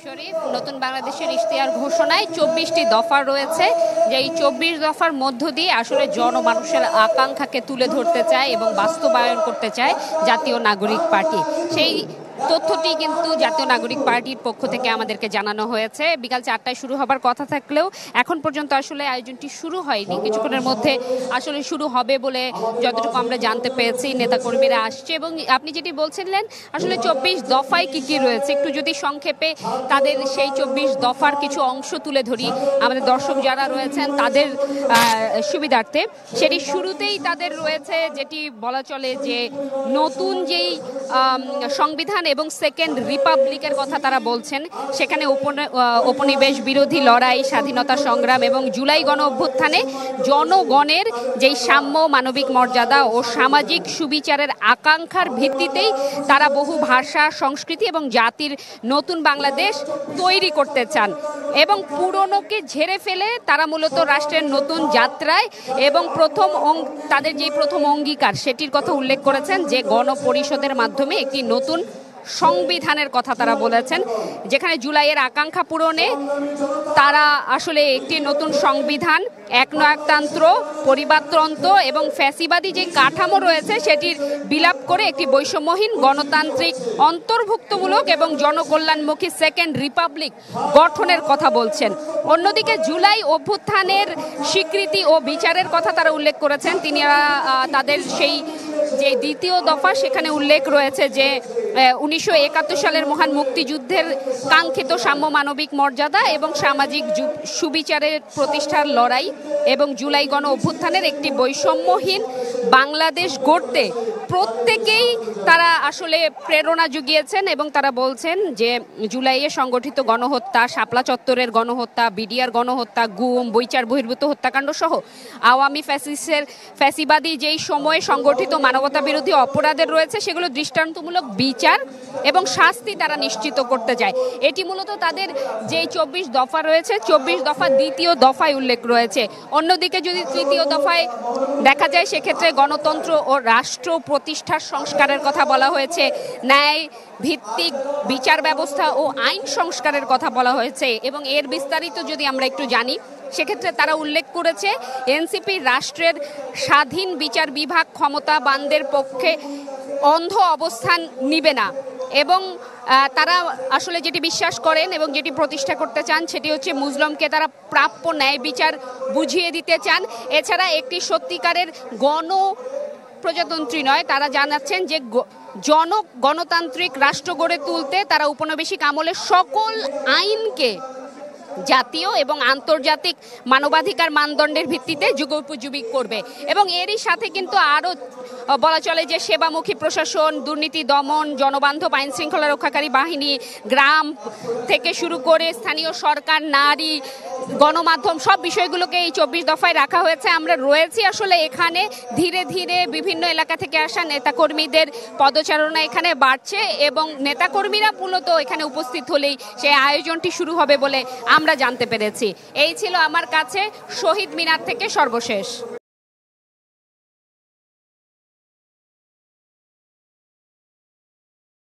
শরীফ নতুন বাংলাদেশের ইশতেহার ঘোষণায় ২৪টি দফা রয়েছে, যে এই ২৪ দফার মধ্য দিয়ে আসলে জনমানুষের আকাঙ্ক্ষাকে তুলে ধরতে চায় এবং বাস্তবায়ন করতে চায় জাতীয় নাগরিক পার্টি। সেই তথ্যটি কিন্তু জাতীয় নাগরিক পার্টির পক্ষ থেকে আমাদেরকে জানানো হয়েছে। বিকাল ৪টায় শুরু হবার কথা থাকলেও এখন পর্যন্ত আসলে আয়োজনটি শুরু হয়নি। কিছুক্ষণের মধ্যে আসলে শুরু হবে বলে যতটুকু আমরা জানতে পেরেছি, নেতাকর্মীরা আসছে। এবং আপনি যেটি বলছিলেন আসলে ২৪ দফায় কি কি রয়েছে, একটু যদি সংক্ষেপে তাদের সেই ২৪ দফার কিছু অংশ তুলে ধরি আমাদের দর্শক যারা রয়েছেন তাদের সুবিধার্থে। সেটি শুরুতেই তাদের রয়েছে যেটি বলা চলে যে নতুন যেই সংবিধান এবং সেকেন্ড রিপাবলিকের কথা তারা বলছেন, সেখানে উপনিবেশ বিরোধী লড়াই, স্বাধীনতা সংগ্রাম এবং জুলাই গণ অভ্যুত্থানে জনগণের যেই সাম্য, মানবিক মর্যাদা ও সামাজিক সুবিচারের আকাঙ্ক্ষার ভিত্তিতেই তারা বহু ভাষা, সংস্কৃতি এবং জাতির নতুন বাংলাদেশ তৈরি করতে চান এবং পুরনোকে ঝেড়ে ফেলে তারা মূলত রাষ্ট্রের নতুন যাত্রায় এবং তাদের যে প্রথম অঙ্গীকার সেটির কথা উল্লেখ করেছেন, যে গণপরিষদের মাধ্যমে একটি নতুন সংবিধানের কথা তারা বলেছেন, যেখানে জুলাইয়ের আকাঙ্ক্ষা পূরণে তারা আসলে একটি নতুন সংবিধান, একনায়কতন্ত্র, পরিবারতন্ত্র এবং ফ্যাসিবাদী যে কাঠামো রয়েছে সেটির বিলাপ করে একটি বৈষম্যহীন, গণতান্ত্রিক, অন্তর্ভুক্তমূলক এবং জনকল্যাণমুখী সেকেন্ড রিপাবলিক গঠনের কথা বলছেন। অন্যদিকে জুলাই অভ্যুত্থানের স্বীকৃতি ও বিচারের কথা তারা উল্লেখ করেছেন। তাদের সেই যে দ্বিতীয় দফা সেখানে উল্লেখ রয়েছে যে ১৯৭১ সালের মহান মুক্তিযুদ্ধের কাঙ্ক্ষিত সাম্য, মানবিক মর্যাদা এবং সামাজিক সুবিচারের প্রতিষ্ঠার লড়াই এবং জুলাই গণ অভ্যুত্থানের একটি বৈষম্যহীন বাংলাদেশ গড়তে প্রত্যেকেই তারা আসলে প্রেরণা জুগিয়েছেন এবং তারা বলছেন যে জুলাইয়ে সংগঠিত গণহত্যা, শাপলা চত্বরের গণহত্যা, বিডিআর গণহত্যা, গুম, বিচার বহির্ভূত হত্যাকাণ্ড সহ আওয়ামী ফ্যাসিবাদী যেই সময়ে সংগঠিত মানবতা বিরোধী অপরাধের রয়েছে সেগুলো দৃষ্টান্তমূলক বিচার এবং শাস্তি তারা নিশ্চিত করতে চায়। এটি মূলত তাদের যে ২৪ দফা রয়েছে, ২৪ দফা দ্বিতীয় দফায় উল্লেখ রয়েছে। অন্যদিকে যদি তৃতীয় দফায় দেখা যায় সেক্ষেত্রে গণতন্ত্র ও রাষ্ট্র প্রতিষ্ঠার সংস্কারের কথা বলা হয়েছে, ন্যায় ভিত্তিক বিচার ব্যবস্থা ও আইন সংস্কারের কথা বলা হয়েছে। এবং এর বিস্তারিত যদি আমরা একটু জানি সেক্ষেত্রে তারা উল্লেখ করেছে এনসিপি রাষ্ট্রের স্বাধীন বিচার বিভাগ ক্ষমতাবানদের পক্ষে অন্ধ অবস্থান নিবে না এবং তারা আসলে যেটি বিশ্বাস করেন এবং যেটি প্রতিষ্ঠা করতে চান সেটি হচ্ছে মুসলিমকে তারা প্রাপ্য ন্যায় বিচার বুঝিয়ে দিতে চান। এছাড়া একটি সত্যিকারের প্রজাতন্ত্রী নয়, তারা জানাচ্ছেন যে গণতান্ত্রিক রাষ্ট্র গড়ে তুলতে তারা উপনিবেশিক আমলের সকল আইনকে জাতীয় এবং আন্তর্জাতিক মানবাধিকার মানদণ্ডের ভিত্তিতে যুগোপযোগী করবে। এবং এরই সাথে কিন্তু আরও বলা চলে যে সেবামুখী প্রশাসন, দুর্নীতি দমন, জনবান্ধব আইন শৃঙ্খলা রক্ষাকারী বাহিনী, গ্রাম থেকে শুরু করে স্থানীয় সরকার, নারী, গণমাধ্যম সব বিষয়গুলোকে এই ২৪ দফায় রাখা হয়েছে। আমরা রয়েছি আসলে এখানে, ধীরে ধীরে বিভিন্ন এলাকা থেকে আসা নেতাকর্মীদের পদচারণা এখানে বাড়ছে এবং নেতাকর্মীরা মূলত এখানে উপস্থিত হলেই সেই আয়োজনটি শুরু হবে বলে আমরা জানতে পেরেছি। এই ছিল আমার কাছে শহীদ মিনার থেকে সর্বশেষ।